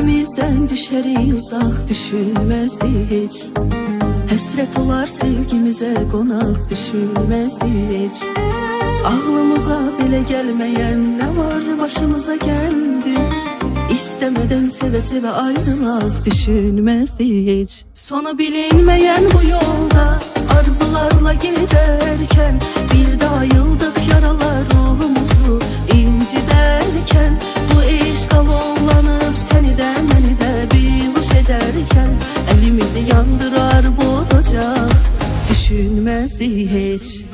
Elimizden düşeri uzak, düşünmezdi hiç. Hasret olar sevgimize konak, düşünmezdi hiç. Ağlımıza bile gelmeyen ne var başımıza geldi. İstemeden seve seve ayrılak, düşünmezdi hiç. Sonu bilinmeyen bu yolda arzularla giderken, bir de ayıldık yaralar ruhumuzu inciderken. Bu iş kalovlanıp seni de beni de bihuş ederken, elimizi yandırar bu ocak, düşünmezdi hiç.